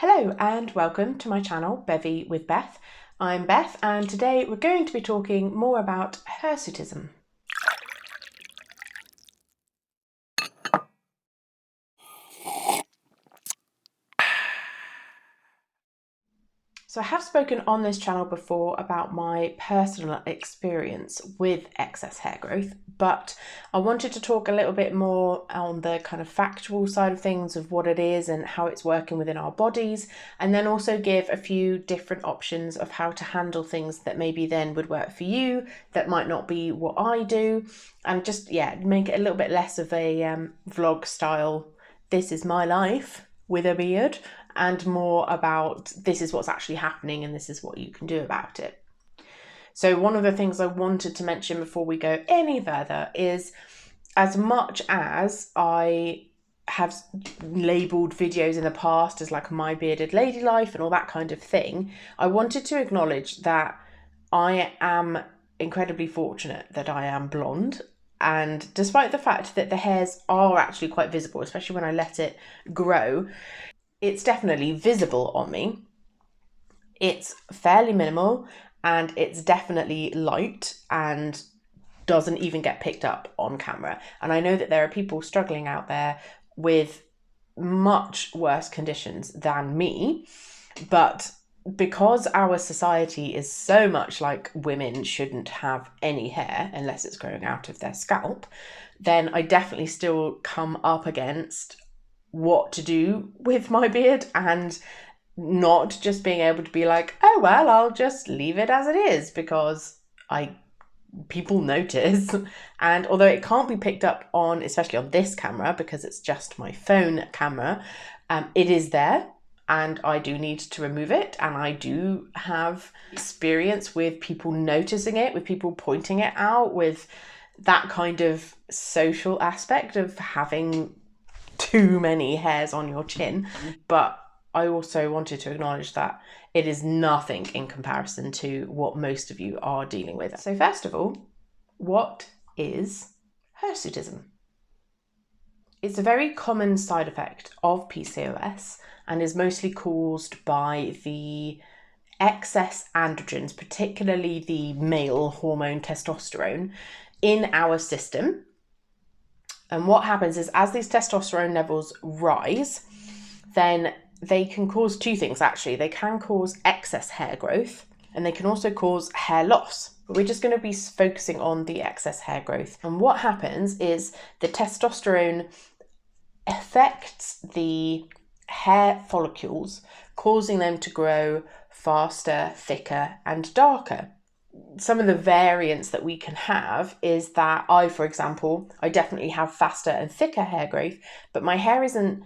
Hello and welcome to my channel, Bevvy with Beth. I'm Beth and today we're going to be talking more about hirsutism. So I have spoken on this channel before about my personal experience with excess hair growth, but I wanted to talk a little bit more on the kind of factual side of things of what it is and how it's working within our bodies, and then also give a few different options of how to handle things that maybe then would work for you, that might not be what I do, and just, make it a little bit less of a vlog style, this is my life with a beard, and more about this is what's actually happening and this is what you can do about it. So one of the things I wanted to mention before we go any further is, as much as I have labelled videos in the past as like my bearded lady life and all that kind of thing, I wanted to acknowledge that I am incredibly fortunate that I am blonde. And despite the fact that the hairs are actually quite visible, especially when I let it grow, it's definitely visible on me. It's fairly minimal and it's definitely light and doesn't even get picked up on camera. And I know that there are people struggling out there with much worse conditions than me, but because our society is so much like women shouldn't have any hair unless it's growing out of their scalp, then I definitely still come up against what to do with my beard and not just being able to be like, oh, well, I'll just leave it as it is because people notice. And although it can't be picked up on, especially on this camera, because it's just my phone camera, it is there and I do need to remove it. And I do have experience with people noticing it, with people pointing it out, with that kind of social aspect of having too many hairs on your chin. But I also wanted to acknowledge that it is nothing in comparison to what most of you are dealing with. So first of all, what is hirsutism? It's a very common side effect of PCOS and is mostly caused by the excess androgens, particularly the male hormone testosterone, in our system. And what happens is, as these testosterone levels rise, then they can cause two things actually. They can cause excess hair growth and they can also cause hair loss. But we're just going to be focusing on the excess hair growth. And what happens is the testosterone affects the hair follicles, causing them to grow faster, thicker, and darker. Some of the variants that we can have is that I, for example, I definitely have faster and thicker hair growth, but my hair isn't,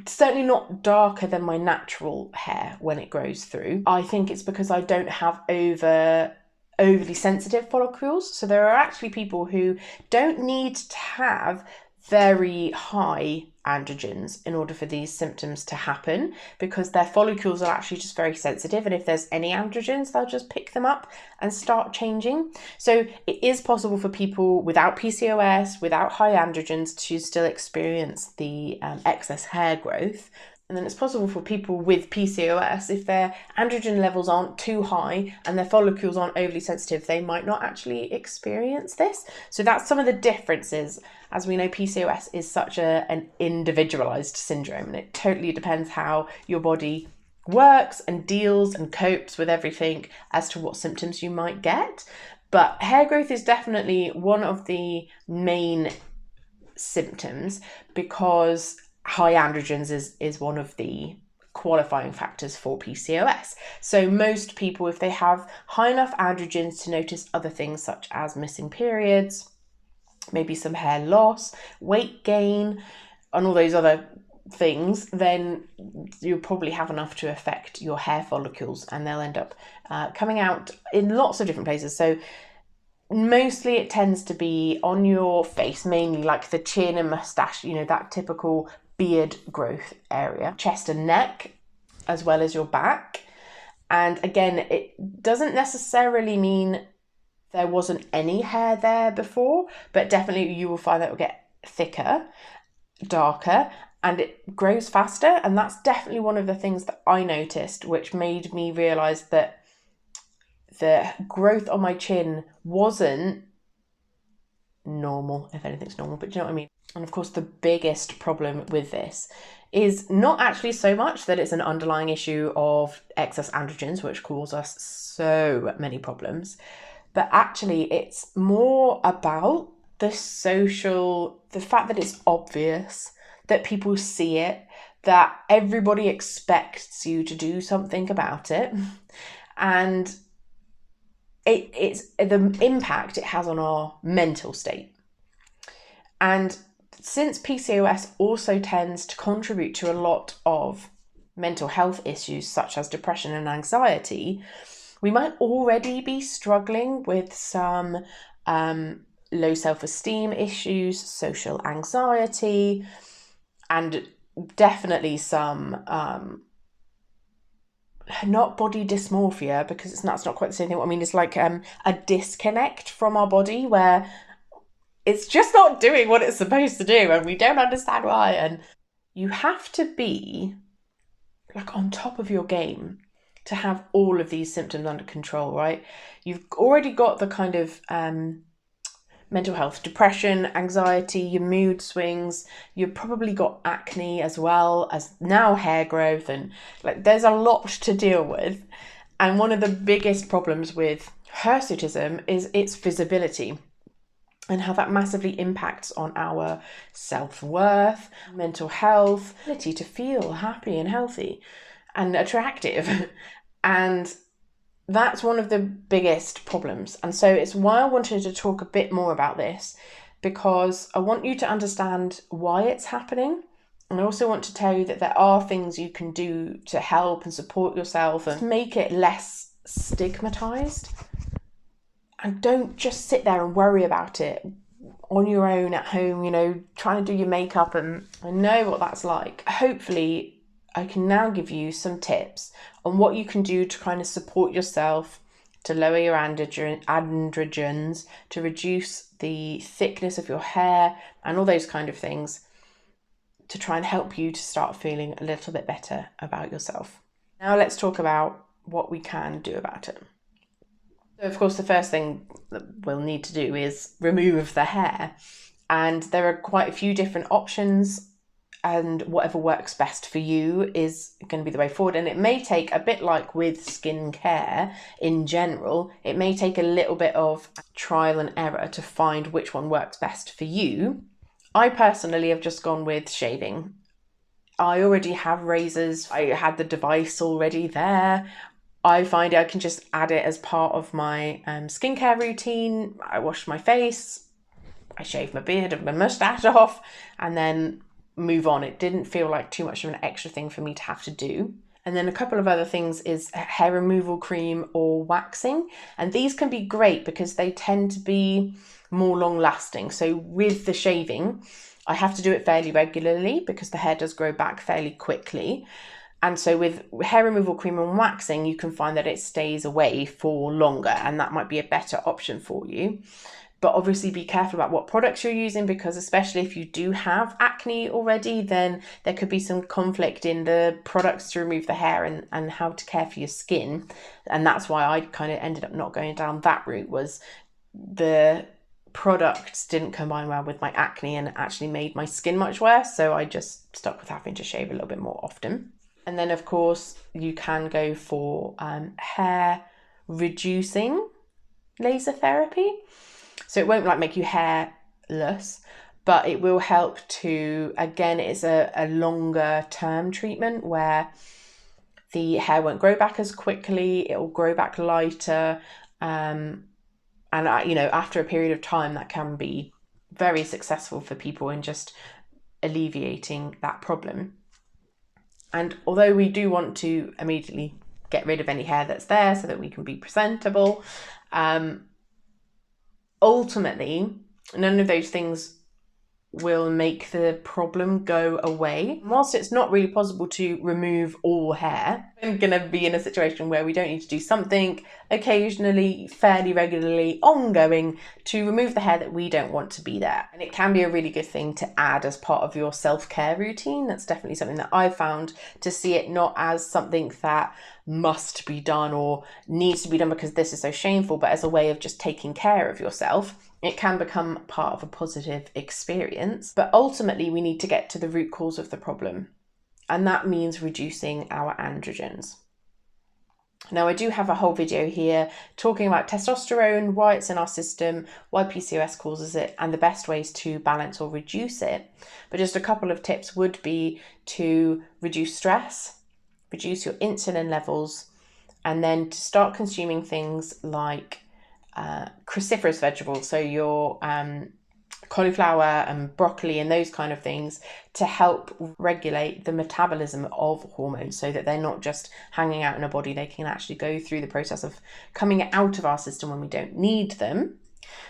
certainly not darker than my natural hair when it grows through. I think it's because I don't have overly sensitive follicles. So there are actually people who don't need to have very high androgens in order for these symptoms to happen, because their follicles are actually just very sensitive, and if there's any androgens, they'll just pick them up and start changing. So it is possible for people without PCOS, without high androgens, to still experience the excess hair growth. And then it's possible for people with PCOS, if their androgen levels aren't too high and their follicles aren't overly sensitive, they might not actually experience this. So that's some of the differences. As we know, PCOS is such an individualized syndrome, and it totally depends how your body works and deals and copes with everything as to what symptoms you might get. But hair growth is definitely one of the main symptoms, because high androgens is one of the qualifying factors for PCOS. So most people, if they have high enough androgens to notice other things such as missing periods, maybe some hair loss, weight gain, and all those other things, then you'll probably have enough to affect your hair follicles, and they'll end up coming out in lots of different places. So mostly it tends to be on your face, mainly like the chin and mustache, that typical beard growth area, chest and neck, as well as your back. And again, it doesn't necessarily mean there wasn't any hair there before, but definitely you will find that it will get thicker, darker, and it grows faster. And that's definitely one of the things that I noticed, which made me realise that the growth on my chin wasn't normal, if anything's normal, but do you know what I mean? And of course, the biggest problem with this is not actually so much that it's an underlying issue of excess androgens, which cause us so many problems, but actually it's more about the fact that it's obvious, that people see it, that everybody expects you to do something about it, and it's the impact it has on our mental state. And since PCOS also tends to contribute to a lot of mental health issues such as depression and anxiety, we might already be struggling with some low self-esteem issues, social anxiety, and definitely some not body dysmorphia, because that's not quite the same thing. What I mean is like a disconnect from our body where it's just not doing what it's supposed to do and we don't understand why. And you have to be like on top of your game to have all of these symptoms under control, right? You've already got the kind of mental health, depression, anxiety, your mood swings. You've probably got acne as well as now hair growth, and like there's a lot to deal with. And one of the biggest problems with hirsutism is its visibility and how that massively impacts on our self-worth, mental health, ability to feel happy and healthy and attractive. And that's one of the biggest problems. And so it's why I wanted to talk a bit more about this, because I want you to understand why it's happening. And I also want to tell you that there are things you can do to help and support yourself and make it less stigmatized. And don't just sit there and worry about it on your own at home, you know, trying to do your makeup. And I know what that's like. Hopefully, I can now give you some tips on what you can do to kind of support yourself, to lower your androgens, to reduce the thickness of your hair and all those kind of things, to try and help you to start feeling a little bit better about yourself. Now let's talk about what we can do about it. So of course, the first thing that we'll need to do is remove the hair. And there are quite a few different options, and whatever works best for you is going to be the way forward. And it may take a bit like with skincare in general, it may take a little bit of trial and error to find which one works best for you. I personally have just gone with shaving. I already have razors. I had the device already there. I find I can just add it as part of my skincare routine. I wash my face, I shave my beard and my mustache off, and then move on. It didn't feel like too much of an extra thing for me to have to do. And then a couple of other things is hair removal cream or waxing. And these can be great because they tend to be more long lasting. So with the shaving, I have to do it fairly regularly because the hair does grow back fairly quickly. And so with hair removal cream and waxing, you can find that it stays away for longer, and that might be a better option for you. But obviously be careful about what products you're using, because especially if you do have acne already, then there could be some conflict in the products to remove the hair and how to care for your skin. And that's why I kind of ended up not going down that route, was the products didn't combine well with my acne and actually made my skin much worse. So I just stuck with having to shave a little bit more often. And then of course you can go for hair reducing laser therapy. So it won't like make you hairless, but it will help to, again, it's a longer term treatment where the hair won't grow back as quickly, it will grow back lighter. And you know, after a period of time, that can be very successful for people in just alleviating that problem. And although we do want to immediately get rid of any hair that's there so that we can be presentable, ultimately, none of those things will make the problem go away. Whilst it's not really possible to remove all hair, I'm going to be in a situation where we don't need to do something occasionally, fairly regularly, ongoing to remove the hair that we don't want to be there. And it can be a really good thing to add as part of your self-care routine. That's definitely something that I've found, to see it not as something that must be done or needs to be done because this is so shameful, but as a way of just taking care of yourself. It can become part of a positive experience, but ultimately we need to get to the root cause of the problem, and that means reducing our androgens. Now, I do have a whole video here talking about testosterone, why it's in our system, why PCOS causes it, and the best ways to balance or reduce it. But just a couple of tips would be to reduce stress, reduce your insulin levels, and then to start consuming things like cruciferous vegetables, so your cauliflower and broccoli and those kind of things, to help regulate the metabolism of hormones so that they're not just hanging out in a body. They can actually go through the process of coming out of our system when we don't need them.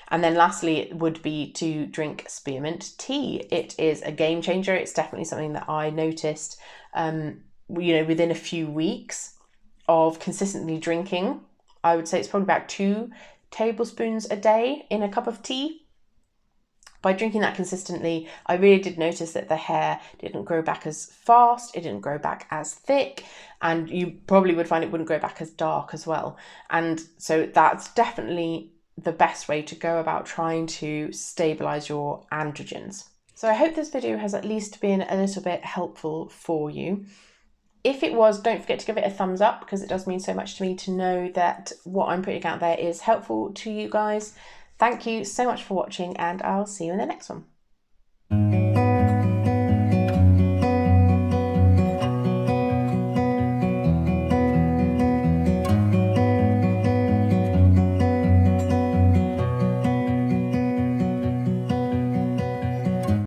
And then lastly, it would be to drink spearmint tea. It is a game changer. It's definitely something that I noticed within a few weeks of consistently drinking. I would say it's probably about 2 tablespoons a day in a cup of tea. By drinking that consistently, I really did notice that the hair didn't grow back as fast, it didn't grow back as thick, and you probably would find it wouldn't grow back as dark as well. And so that's definitely the best way to go about trying to stabilize your androgens. So I hope this video has at least been a little bit helpful for you. If it was, don't forget to give it a thumbs up, because it does mean so much to me to know that what I'm putting out there is helpful to you guys. Thank you so much for watching, and I'll see you in the next one.